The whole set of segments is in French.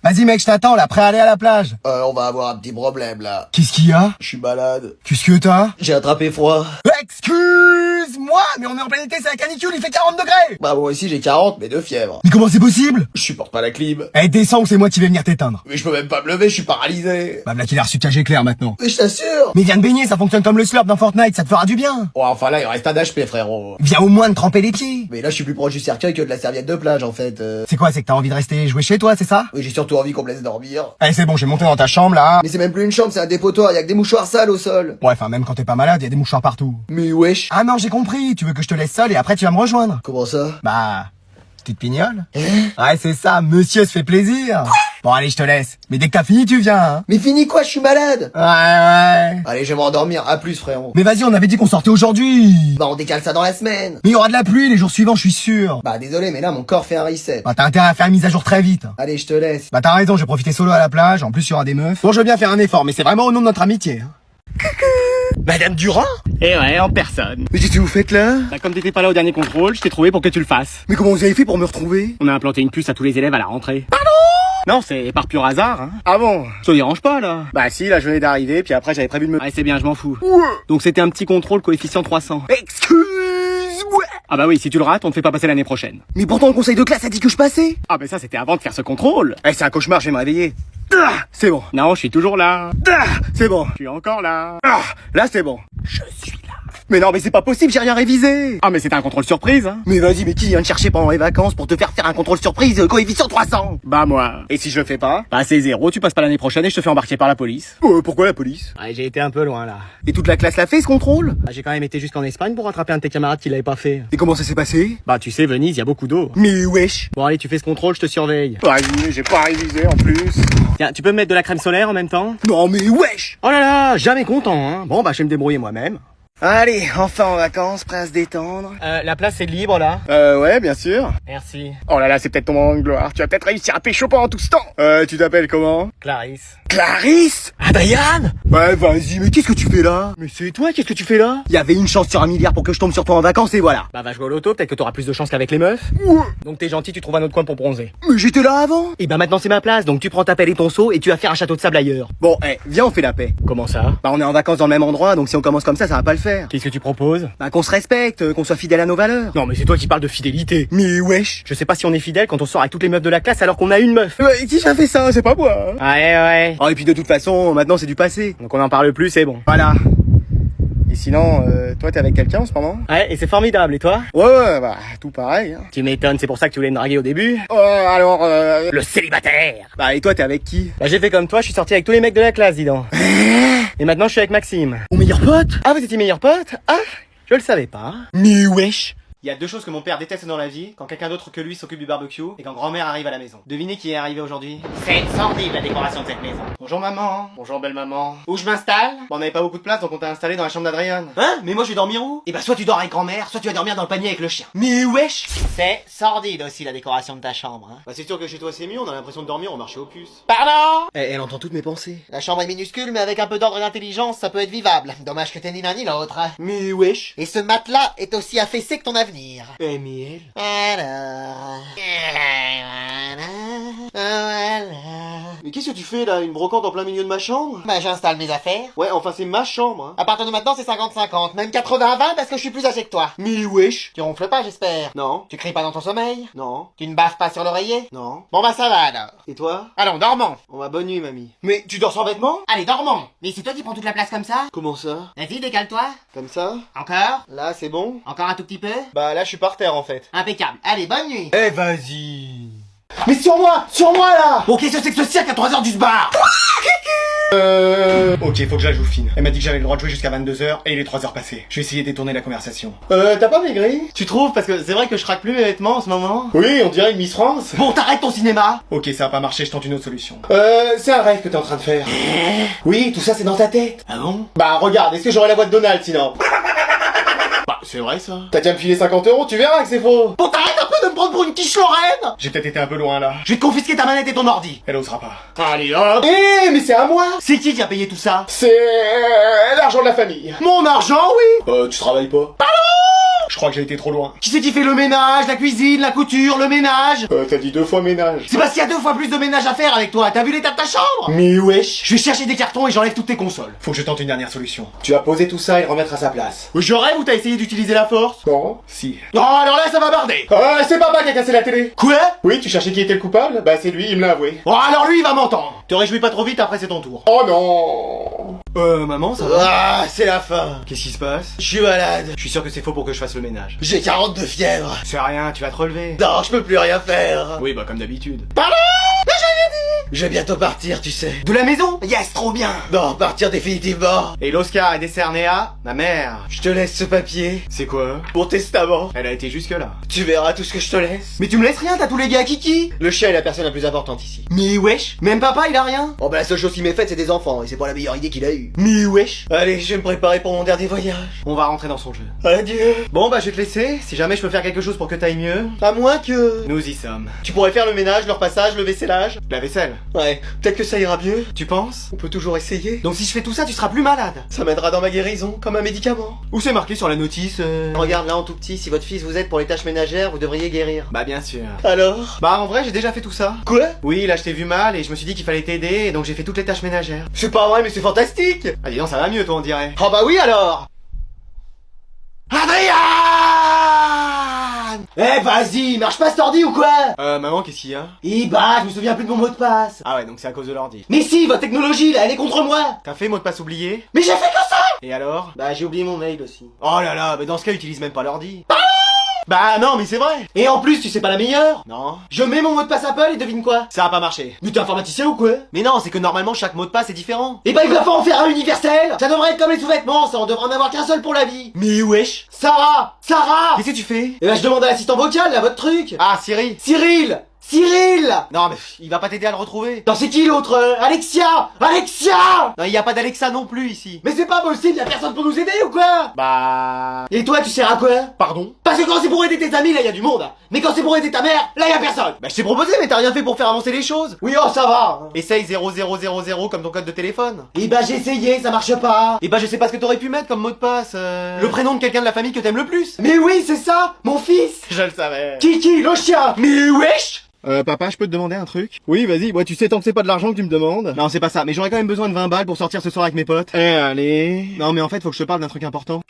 Vas-y mec, je t'attends là, prêt à aller à la plage. On va avoir un petit problème là. Qu'est-ce qu'il y a? Je suis malade. Qu'est-ce que t'as? J'ai attrapé froid. Excuse-moi, mais on est en plein été, c'est la canicule, il fait 40 degrés. Bah moi aussi j'ai 40 mais de fièvre. Mais comment c'est possible? Je supporte pas la clim. Eh descends ou c'est moi qui vais venir t'éteindre. Mais je peux même pas me lever, je suis paralysé. Bah voilà qu'il a reçu cage éclair maintenant. Mais je t'assure. Mais viens de baigner, ça fonctionne comme le slurp dans Fortnite, ça te fera du bien. Oh enfin là il reste un HP frérot. Viens au moins de tremper les pieds. Mais là je suis plus proche du cercueil que de la serviette de plage en fait. C'est quoi, c'est que t'as envie de rester jouer chez toi, c'est ça? Oui j'ai surtout envie qu'on me laisse dormir. Allez c'est bon, j'ai monté dans ta chambre là. Mais c'est même plus une chambre, c'est un dépotoir, y'a que des mouchoirs sales au sol. Ouais, enfin même quand t'es pas malade, y a des mouchoirs partout. Mais wesh. Ah non, j'ai compris, tu veux que je te laisse seul et après tu vas me rejoindre. Comment ça? Bah, petite pignole. Ouais, c'est ça, monsieur se fait plaisir. Bon allez, je te laisse. Mais dès que t'as fini, tu viens, hein. Mais fini quoi, je suis malade. Ouais. Allez je vais m'endormir, à plus frérot. Mais vas-y, on avait dit qu'on sortait aujourd'hui. Bah on décale ça dans la semaine. Mais il y aura de la pluie les jours suivants, je suis sûr. Bah désolé mais là mon corps fait un reset. Bah t'as intérêt à faire une mise à jour très vite. Allez je te laisse. Bah t'as raison, je vais profiter solo à la plage, en plus il y aura des meufs. Bon, je veux bien faire un effort, mais c'est vraiment au nom de notre amitié. Hein. Madame Durand? Eh ouais, en personne. Mais qu'est-ce que vous faites là? Bah, comme t'étais pas là au dernier contrôle, je t'ai trouvé pour que tu le fasses. Mais comment vous avez fait pour me retrouver? On a implanté une puce à tous les élèves à la rentrée. Pardon? Non, c'est par pur hasard, hein. Ah bon? Ça te dérange pas, là? Bah si, là je venais d'arriver, puis après j'avais prévu de me... Ouais, c'est bien, je m'en fous. Donc c'était un petit contrôle coefficient 300. Excuse-moi. Ah bah oui, si tu le rates, on te fait pas passer l'année prochaine. Mais pourtant le conseil de classe a dit que je passais. Ah bah ça, c'était avant de faire ce contrôle. Eh, c'est un cauchemar, je vais me réveiller. Ah, c'est bon. Non, je suis toujours là. Ah, c'est bon. Je suis encore là. Ah, là c'est bon. Je suis là. Mais non, mais c'est pas possible, j'ai rien révisé. Ah mais c'était un contrôle surprise, hein. Mais vas-y, mais qui vient te chercher pendant les vacances pour te faire un contrôle surprise coefficient 300? Bah moi. Et si je le fais pas? Bah c'est 0, tu passes pas l'année prochaine et je te fais embarquer par la police. Pourquoi la police? Ouais, j'ai été un peu loin, là. Et toute la classe l'a fait ce contrôle? Bah, j'ai quand même été jusqu'en Espagne pour rattraper un de tes camarades qui l'avait pas fait. Et comment ça s'est passé? Bah tu sais, Venise, y a beaucoup d'eau. Mais wesh. Bon allez, tu fais ce contrôle, je te surveille. Vas-y, j'ai pas révisé en plus. Tiens, tu peux me mettre de la crème solaire en même temps? Non mais wesh. Oh là là, jamais content, hein. Bon bah je vais me débrouiller moi-même. Allez, enfin en vacances, prêt à se détendre. La place est libre là. Ouais, bien sûr. Merci. Oh là là, c'est peut-être ton moment de gloire. Tu vas peut-être réussir à pécho pendant tout ce temps. Tu t'appelles comment? Clarisse. Clarisse? Adriane? Ouais, vas-y, mais qu'est-ce que tu fais là? Mais c'est toi, qu'est-ce que tu fais là? Il y avait une chance sur 1 milliard pour que je tombe sur toi en vacances et voilà. Bah va jouer au loto, peut-être que t'auras plus de chance qu'avec les meufs. Ouais. Donc t'es gentil, tu trouves un autre coin pour bronzer. Mais j'étais là avant. Et bah maintenant c'est ma place, donc tu prends ta pelle et ton seau et tu vas faire un château de sable ailleurs. Bon, viens, on fait la paix. Comment ça? Bah on est en vacances dans le même endroit, donc si on commence comme ça va pas le faire. Qu'est-ce que tu proposes? Bah qu'on se respecte, qu'on soit fidèle à nos valeurs. Non mais c'est toi qui parles de fidélité. Mais wesh. Je sais pas si on est fidèle quand on sort avec toutes les meufs de la classe alors qu'on a une meuf. Ouais, qui a fait ça? C'est pas moi. Hein. Ouais. Oh, et puis de toute façon, maintenant c'est du passé. Donc on en parle plus, c'est bon. Voilà. Et sinon, toi t'es avec quelqu'un en ce moment? Ouais, et c'est formidable, et toi? Ouais, bah tout pareil. Hein. Tu m'étonnes, c'est pour ça que tu voulais me draguer au début? Alors, Le célibataire! Bah et toi t'es avec qui? Bah j'ai fait comme toi, je suis sorti avec tous les mecs de la classe, dis donc. Et maintenant je suis avec Maxime. Mon meilleur pote? Ah, vous étiez meilleurs potes? Ah, je le savais pas. Mais wesh. Il y a 2 choses que mon père déteste dans la vie, quand quelqu'un d'autre que lui s'occupe du barbecue et quand grand-mère arrive à la maison. Devinez qui est arrivé aujourd'hui? C'est sordide la décoration de cette maison. Bonjour maman. Bonjour belle maman. Où je m'installe? Bon, on n'avait pas beaucoup de place donc on t'a installé dans la chambre d'Adriane. Hein? Mais moi je vais dormir où? Et bah soit tu dors avec grand-mère, soit tu vas dormir dans le panier avec le chien. Mais wesh. C'est sordide aussi la décoration de ta chambre, hein. Bah c'est sûr que chez toi c'est mieux, on a l'impression de dormir au marché aux puces. Pardon? Elle entend toutes mes pensées. La chambre est minuscule mais avec un peu d'ordre et d'intelligence ça peut être vivable. Dommage que t'aies ni l'un ni l'autre. Mais wesh. Et ce matelas est aussi affaissé que ton avenir. Mais elle. Alors... Voilà. Mais qu'est-ce que tu fais là? Une brocante en plein milieu de ma chambre? Bah j'installe mes affaires. Ouais, enfin c'est ma chambre, hein. À partir de maintenant c'est 50-50, même 80-20 parce que je suis plus âgé que toi. Mais wesh. Tu ronfles pas j'espère? Non. Tu cries pas dans ton sommeil? Non. Tu ne baves pas sur l'oreiller? Non. Bon bah ça va alors. Et toi? Allons, dormons. On va bonne nuit, mamie. Mais tu dors sans vêtements? Allez, dormons. Mais c'est toi qui prends toute la place comme ça? Comment ça? Vas-y, décale-toi. Comme ça? Encore? Là, c'est bon? Encore un tout petit peu? Bah là, je suis par terre en fait. Impeccable. Allez, bonne nuit. Eh, vas-y. Mais sur moi là! Bon, qu'est-ce que c'est que ce cirque à 3h du bar? Ok, faut que je la joue fine. Elle m'a dit que j'avais le droit de jouer jusqu'à 22h et il est 3h passées. Je vais essayer de détourner la conversation. T'as pas maigri? Tu trouves? Parce que c'est vrai que je craque plus mes vêtements en ce moment. Oui, on dirait une Miss France. Bon, t'arrêtes ton cinéma. Ok, ça va pas marcher, je tente une autre solution. C'est un rêve que t'es en train de faire. Oui, tout ça c'est dans ta tête. Ah bon? Bah regarde, est-ce que j'aurai la voix de Donald sinon? Bah, c'est vrai ça. T'as qu'à me filer 50€, tu verras que c'est faux. Bon, t'arrêtes un peu de me prendre pour une quiche Lorraine. J'ai peut-être été un peu loin là. Je vais te confisquer ta manette et ton ordi. Elle osera pas. Allez hop. Mais c'est à moi. C'est qui a payé tout ça? C'est l'argent de la famille. Mon argent, oui. Tu travailles pas? Je crois que j'ai été trop loin. Qui c'est qui fait le ménage, la cuisine, la couture, le ménage? T'as dit 2 fois ménage. C'est parce qu'il y a 2 fois plus de ménage à faire avec toi. T'as vu l'état de ta chambre? Mais wesh. Je vais chercher des cartons et j'enlève toutes tes consoles. Faut que je tente une dernière solution. Tu vas poser tout ça et le remettre à sa place. Je rêve ou t'as essayé d'utiliser la force? Non. Si. Oh, alors là, ça va barder. Ah, c'est papa qui a cassé la télé. Quoi? Oui, tu cherchais qui était le coupable? Bah, c'est lui, il me l'a avoué. Oh, alors lui, il va m'entendre. Te réjouis pas trop vite, après c'est ton tour. Oh non. Maman, ça va? Ah, c'est la fin. Qu'est-ce qui se passe? Je suis malade. Je suis sûr que c'est faux pour que je fasse le ménage. J'ai 42 fièvre. C'est rien, tu vas te relever. Non, je peux plus rien faire. Oui, bah comme d'habitude. Pardon? Mais j'ai rien dit. Je vais bientôt partir, tu sais. De la maison? Yes, trop bien. Non, partir définitivement. Et l'Oscar est décerné à ma mère. Je te laisse ce papier. C'est quoi? Mon testament. Elle a été jusque là. Tu verras tout ce que je te laisse. Mais tu me laisses rien, t'as tous les gars Kiki. Le chien est la personne la plus importante ici. Mais wesh, même papa il a rien. Oh bah la seule chose qui m'est faite c'est des enfants et c'est pas la meilleure idée qu'il a eue. Mais wesh. Allez, je vais me préparer pour mon dernier voyage. On va rentrer dans son jeu. Adieu. Bon bah je vais te laisser, si jamais je peux faire quelque chose pour que t'ailles mieux. À moins que... Nous y sommes. Tu pourrais faire le ménage, le repassage, le vaisselage. La vaisselle. Ouais, peut-être que ça ira mieux. Tu penses? On peut toujours essayer. Donc si je fais tout ça, tu seras plus malade. Ça m'aidera dans ma guérison, comme un médicament. Où c'est marqué sur la notice Regarde là en tout petit, si votre fils vous aide pour les tâches ménagères, vous devriez guérir. Bah bien sûr. Alors? Bah en vrai j'ai déjà fait tout ça. Quoi? Oui, là je t'ai vu mal et je me suis dit qu'il fallait t'aider et donc j'ai fait toutes les tâches ménagères. C'est pas vrai mais c'est fantastique. Ah dis donc ça va mieux toi on dirait. Oh bah oui alors. Adrien! Eh vas-y, marche pas cet ordi ou quoi? Maman qu'est-ce qu'il y a? Eh bah je me souviens plus de mon mot de passe. Ah ouais donc c'est à cause de l'ordi. Mais si, votre technologie là elle est contre moi. T'as fait mot de passe oublié? Mais j'ai fait que ça. Et alors? Bah j'ai oublié mon mail aussi. Oh là là, mais dans ce cas utilise même pas l'ordi. Bah non mais c'est vrai. Et en plus tu sais pas la meilleure? Non. Je mets mon mot de passe Apple et devine quoi? Ça a pas marché. Mais t'es informaticien ou quoi? Mais non, c'est que normalement chaque mot de passe est différent. Et bah il va pas en faire un universel. Ça devrait être comme les sous-vêtements, ça on devrait en avoir qu'un seul pour la vie. Mais wesh. Sarah. Qu'est-ce que tu fais? Eh bah je demande à l'assistant vocal là votre truc. Ah Siri. Cyril! Non mais il va pas t'aider à le retrouver. Non c'est qui l'autre? Alexia! Non il y a pas d'Alexa non plus ici. Mais c'est pas possible, y'a personne pour nous aider ou quoi? Bah... Et toi tu sers à quoi? Pardon? Parce que quand c'est pour aider tes amis là y a du monde. Mais quand c'est pour aider ta mère, là y a personne. Bah je t'ai proposé mais t'as rien fait pour faire avancer les choses. Oui oh ça va. Essaye 0000 comme ton code de téléphone. Et bah j'ai essayé, ça marche pas. Et bah je sais pas ce que t'aurais pu mettre comme mot de passe. Le prénom de quelqu'un de la famille que t'aimes le plus. Mais oui c'est ça, mon fils. Je le savais. Kiki le chien. Mais wesh. Papa, je peux te demander un truc? Oui, vas-y. Ouais, tu sais, tant que c'est pas de l'argent que tu me demandes. Non, c'est pas ça. Mais j'aurais quand même besoin de 20 balles pour sortir ce soir avec mes potes. Allez. Non, mais en fait, faut que je te parle d'un truc important.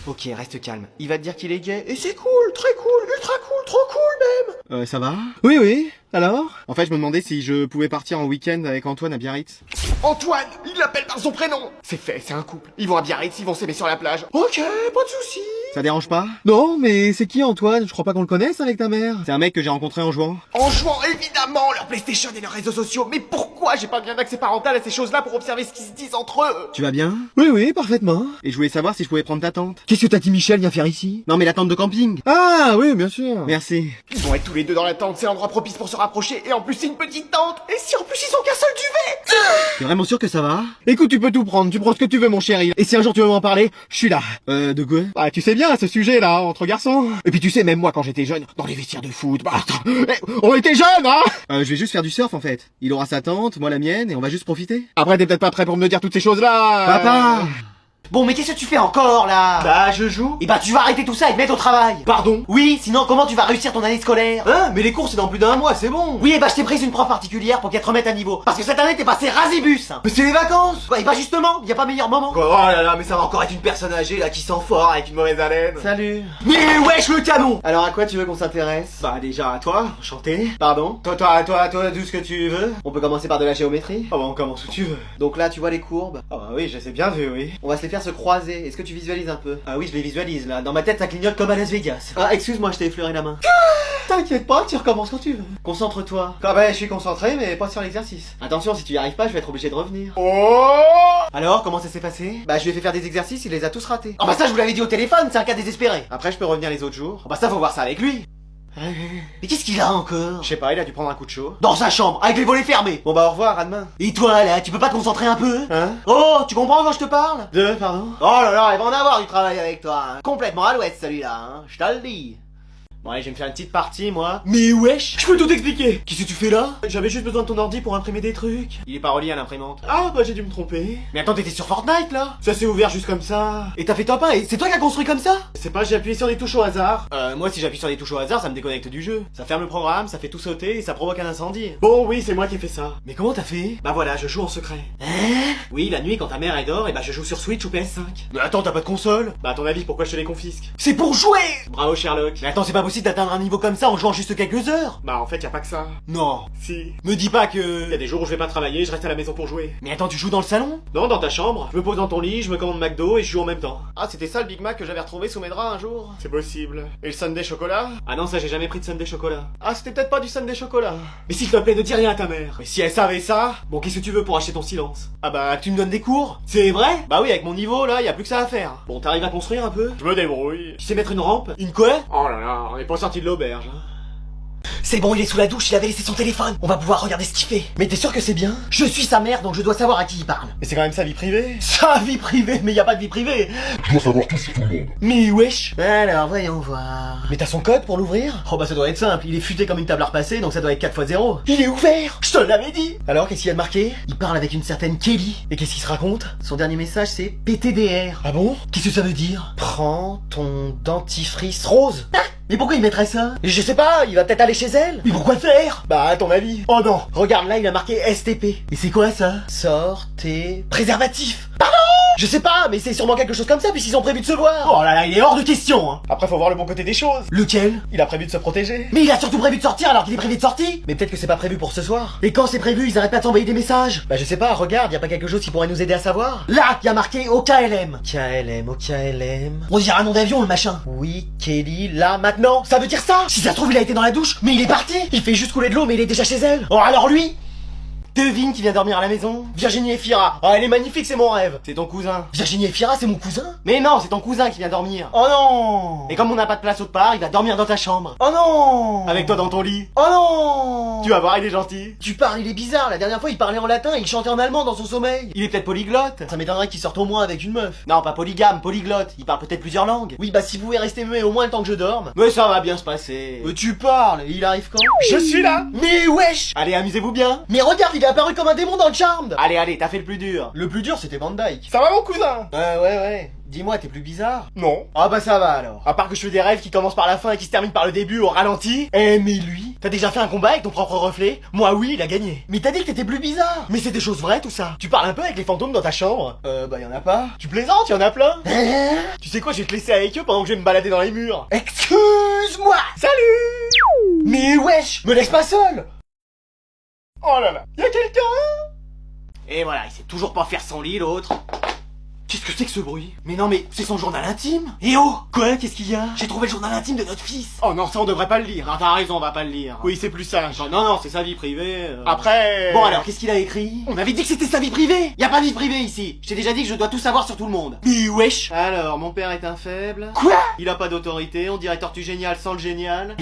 Ok, reste calme. Il va te dire qu'il est gay. Et c'est cool, très cool, ultra cool, trop cool même. Ça va? Oui. Alors? En fait, je me demandais si je pouvais partir en week-end avec Antoine à Biarritz. Antoine! Il l'appelle par son prénom! C'est fait, c'est un couple. Ils vont à Biarritz, ils vont s'aimer sur la plage. Ok, pas de soucis. Ça dérange pas? Non, mais c'est qui Antoine? Je crois pas qu'on le connaisse avec ta mère. C'est un mec que j'ai rencontré en jouant. En jouant, évidemment, leur PlayStation et leurs réseaux sociaux. Mais pourquoi j'ai pas bien d'accès parental à ces choses-là pour observer ce qu'ils se disent entre eux? Tu vas bien? Oui, parfaitement. Et je voulais savoir si je pouvais prendre ta tante. Qu'est-ce que t'as dit Michel vient faire ici? Non, mais la tente de camping. Ah, oui, bien sûr. Merci. Ils vont être tous les deux dans la tente, c'est l'endroit propice pour se rapprocher. Et en plus, c'est une petite tente. Et si en plus ils ont qu'un seul duvet? T'es vraiment sûr que ça va? Écoute, tu peux tout prendre. Tu prends ce que tu veux, mon chéri. Et si un jour tu veux m'en parler, je suis là. De quoi? Bah, tu sais bien, ce sujet-là, entre garçons. Et puis tu sais, même moi, quand j'étais jeune, dans les vestiaires de foot, bah, on était jeunes, hein? Je vais juste faire du surf, en fait. Il aura sa tente, moi la mienne, et on va juste profiter. Après, t'es peut-être pas prêt pour me dire toutes ces choses-là. Papa! Bon mais qu'est-ce que tu fais encore là? Bah je joue. Et bah tu vas arrêter tout ça et te mettre au travail. Pardon? Oui, sinon comment tu vas réussir ton année scolaire? Hein? Mais les cours c'est dans plus d'un mois, c'est bon. Oui et bah je t'ai prise une prof particulière pour qu'elle te remette à niveau. Parce que cette année t'es passé rasibus. Mais c'est les vacances. Ouais et bah justement, y a pas meilleur moment. Oh là là, mais ça va encore être une personne âgée là qui sent fort avec une mauvaise haleine. Salut. Mais wesh le canon. Alors à quoi tu veux qu'on s'intéresse? Bah déjà à toi, enchanté. Pardon? Toi, tout ce que tu veux. On peut commencer par de la géométrie. Oh bah on commence où tu veux. Donc là tu vois les courbes. Oh bah oui, je sais bien vu, oui. On va se les faire se croiser. Est-ce que tu visualises un peu? Ah oui, je les visualise là. Dans ma tête, ça clignote comme à Las Vegas. Ah, excuse-moi, je t'ai effleuré la main. T'inquiète pas, tu recommences quand tu veux. Concentre-toi. Ah bah, je suis concentré, mais pas sur l'exercice. Attention, si tu y arrives pas, je vais être obligé de revenir. Oh! Alors, comment ça s'est passé? Bah, je lui ai fait faire des exercices, il les a tous ratés. Ah bah ça, je vous l'avais dit au téléphone, c'est un cas désespéré. Après, je peux revenir les autres jours. Ah bah ça, faut voir ça avec lui. Mais qu'est-ce qu'il a encore? Je sais pas, il a dû prendre un coup de chaud. Dans sa chambre, avec les volets fermés. Bon bah au revoir, à demain. Et toi là, tu peux pas te concentrer un peu? Hein? Oh, tu comprends quand je te parle? Pardon? Oh là là, il va en avoir du travail avec toi, hein. Complètement à l'ouest celui-là, hein. Je te le dis. Bon Bon allez, je vais me faire une petite partie, moi. Mais wesh, je peux tout expliquer. Qu'est-ce que tu fais là? J'avais juste besoin de ton ordi pour imprimer des trucs. Il est pas relié à l'imprimante. Ah bah j'ai dû me tromper. Mais attends, t'étais sur Fortnite là? Ça s'est ouvert juste comme ça. Et t'as fait top 1 et c'est toi qui as construit comme ça? C'est pas, j'ai appuyé sur des touches au hasard. Moi si j'appuie sur des touches au hasard, ça me déconnecte du jeu. Ça ferme le programme, ça fait tout sauter et ça provoque un incendie. Bon oui, c'est moi qui ai fait ça. Mais comment t'as fait? Bah voilà, je joue en secret. Hein? Oui, la nuit quand ta mère elle dort, et bah je joue sur Switch ou PS5. Mais attends, t'as pas de console? Bah à ton avis, pourquoi je te les confisque? C'est pour jouer! Bravo Sherlock. Mais attends, c'est pas possible d'atteindre un niveau comme ça en jouant juste quelques heures. Bah en fait, y a pas que ça. Non. Si. Me dis pas que... Y a des jours où je vais pas travailler, je reste à la maison pour jouer. Mais attends, tu joues dans le salon? Non, dans ta chambre. Je me pose dans ton lit, je me commande McDo et je joue en même temps. Ah, c'était ça le Big Mac que j'avais retrouvé sous mes draps un jour? C'est possible. Et le sundae chocolat? Ah non, ça j'ai jamais pris de sundae chocolat. Ah, c'était peut-être pas du sundae chocolat. Mais s'il te plaît, ne dis rien à ta mère. Mais si elle savait ça... Bon, qu'est-ce que tu veux pour acheter ton silence? Ah bah, tu me donnes des cours? C'est vrai? Bah oui, avec mon niveau là, y a plus que ça à faire. Bon, t'arrives à construire un peu? Je me débrouille. Tu sais mettre une rampe? Une quoi? Oh là là, on est pas sorti de l'auberge. Hein. C'est bon, il est sous la douche, il avait laissé son téléphone. On va pouvoir regarder ce qu'il fait. Mais t'es sûr que c'est bien? Je suis sa mère, donc je dois savoir à qui il parle. Mais c'est quand même sa vie privée. Sa vie privée? Mais y a pas de vie privée. Je dois savoir tout sur tout le monde. Mais wesh. Alors, voyons voir. Mais t'as son code pour l'ouvrir? Oh bah ça doit être simple, il est futé comme une table à repasser, donc ça doit être 4x0. Il est ouvert. Je te l'avais dit. Alors, qu'est-ce qu'il y a de marqué? Il parle avec une certaine Kelly. Et qu'est-ce qu'il se raconte? Son dernier message c'est PTDR. Ah bon? Qu'est-ce que ça veut dire? Prends ton dentifrice rose. Ah, mais pourquoi il mettrait ça? Je sais pas, il va peut-être aller chez elle. Mais pourquoi faire? Bah à ton avis. Oh non. Regarde là, il a marqué STP. Et c'est quoi ça? Sortez préservatif. Pardon? Je sais pas, mais c'est sûrement quelque chose comme ça puisqu'ils ont prévu de se voir. Oh là là, il est hors de question hein. Après faut voir le bon côté des choses. Lequel? Il a prévu de se protéger. Mais il a surtout prévu de sortir alors qu'il est prévu de sortie. Mais peut-être que c'est pas prévu pour ce soir. Et quand c'est prévu, ils arrêtent pas de t'envoyer des messages. Bah je sais pas, regarde, y a pas quelque chose qui pourrait nous aider à savoir? Là, y a marqué OKLM. OKLM. On dirait un nom d'avion le machin. Oui, Kelly, là, maintenant. Ça veut dire ça? Si ça se trouve, il a été dans la douche, mais il est parti. Il fait juste couler de l'eau, mais il est déjà chez elle. Oh alors lui? Devine qui vient dormir à la maison? Virginie Efira. Oh, elle est magnifique, c'est mon rêve. C'est ton cousin. Virginie Efira, c'est mon cousin? Mais non, c'est ton cousin qui vient dormir. Oh non. Et comme on n'a pas de place autre part, il va dormir dans ta chambre. Oh non. Avec toi dans ton lit. Oh non. Tu vas voir, il est gentil. Tu parles, il est bizarre. La dernière fois, il parlait en latin et il chantait en allemand dans son sommeil. Il est peut-être polyglotte. Ça m'étonnerait qu'il sorte au moins avec une meuf. Non, pas polygame, polyglotte. Il parle peut-être plusieurs langues. Oui, bah si vous pouvez rester muet au moins le temps que je dorme. Mais ça va bien se passer. Mais tu parles, il arrive quand? Je suis là. Mais wesh. Allez, amusez-vous bien. Mais regarde, il est apparu comme un démon dans le Charmed. Allez, t'as fait le plus dur. Le plus dur, c'était Van Dyke. Ça va mon cousin? Ouais. Dis-moi, t'es plus bizarre? Non. Ah bah ça va alors. À part que je fais des rêves qui commencent par la fin et qui se terminent par le début au ralenti. Eh mais lui, t'as déjà fait un combat avec ton propre reflet? Moi oui, il a gagné. Mais t'as dit que t'étais plus bizarre. Mais c'est des choses vraies tout ça. Tu parles un peu avec les fantômes dans ta chambre? Bah y'en a pas. Tu plaisantes, y'en a plein. Tu sais quoi, je vais te laisser avec eux pendant que je vais me balader dans les murs. Excuse-moi. Salut. Mais wesh, me laisse pas seul. Oh là là, y'a quelqu'un? Et voilà, il sait toujours pas faire son lit l'autre. Qu'est-ce que c'est que ce bruit? Mais non mais c'est son journal intime. Eh oh! Quoi? Qu'est-ce qu'il y a? J'ai trouvé le journal intime de notre fils. Oh non, ça on devrait pas le lire. Ah t'as raison, on va pas le lire. Oui, c'est plus sage. Non, c'est sa vie privée. Après... Bon alors, qu'est-ce qu'il a écrit? On avait dit que c'était sa vie privée. Y a pas de vie privée ici. Je t'ai déjà dit que je dois tout savoir sur tout le monde. Mais wesh! Alors, mon père est un faible. Quoi? Il a pas d'autorité, on dirait Tortue Géniale sans le génial.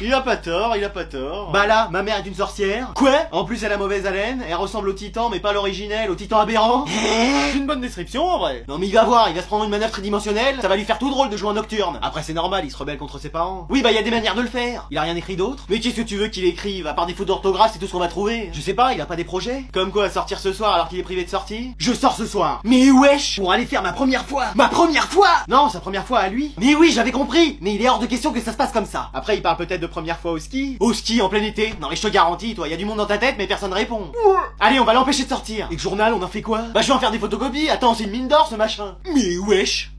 Il a pas tort, il a pas tort. Bah là, ma mère est une sorcière. Quoi? En plus elle a mauvaise haleine, elle ressemble au titan mais pas l'originel, au titan aberrant. C'est une bonne description en vrai. Non mais il va voir, il va se prendre une manœuvre tridimensionnelle, ça va lui faire tout drôle de jouer en nocturne. Après c'est normal, il se rebelle contre ses parents. Oui bah il y a des manières de le faire. Il a rien écrit d'autre. Mais qu'est-ce que tu veux qu'il écrive? À part des fautes d'orthographe, c'est tout ce qu'on va trouver. Je sais pas, il a pas des projets? Comme quoi, sortir ce soir alors qu'il est privé de sortie? Je sors ce soir. Mais wesh! Pour aller faire ma première fois. Ma première fois! Non, sa première fois à lui. Mais oui, j'avais compris. Mais il est hors de question que ça se passe comme ça. Après il parle peut-être de première fois au ski. Au ski en plein été. Non mais je te garantis, toi, y a du monde dans ta tête mais personne répond. Allez, on va l'empêcher de sortir. Et le journal, on en fait quoi? Bah je vais en faire des photocopies. Attends, c'est une mine d'or ce machin. Mais wesh!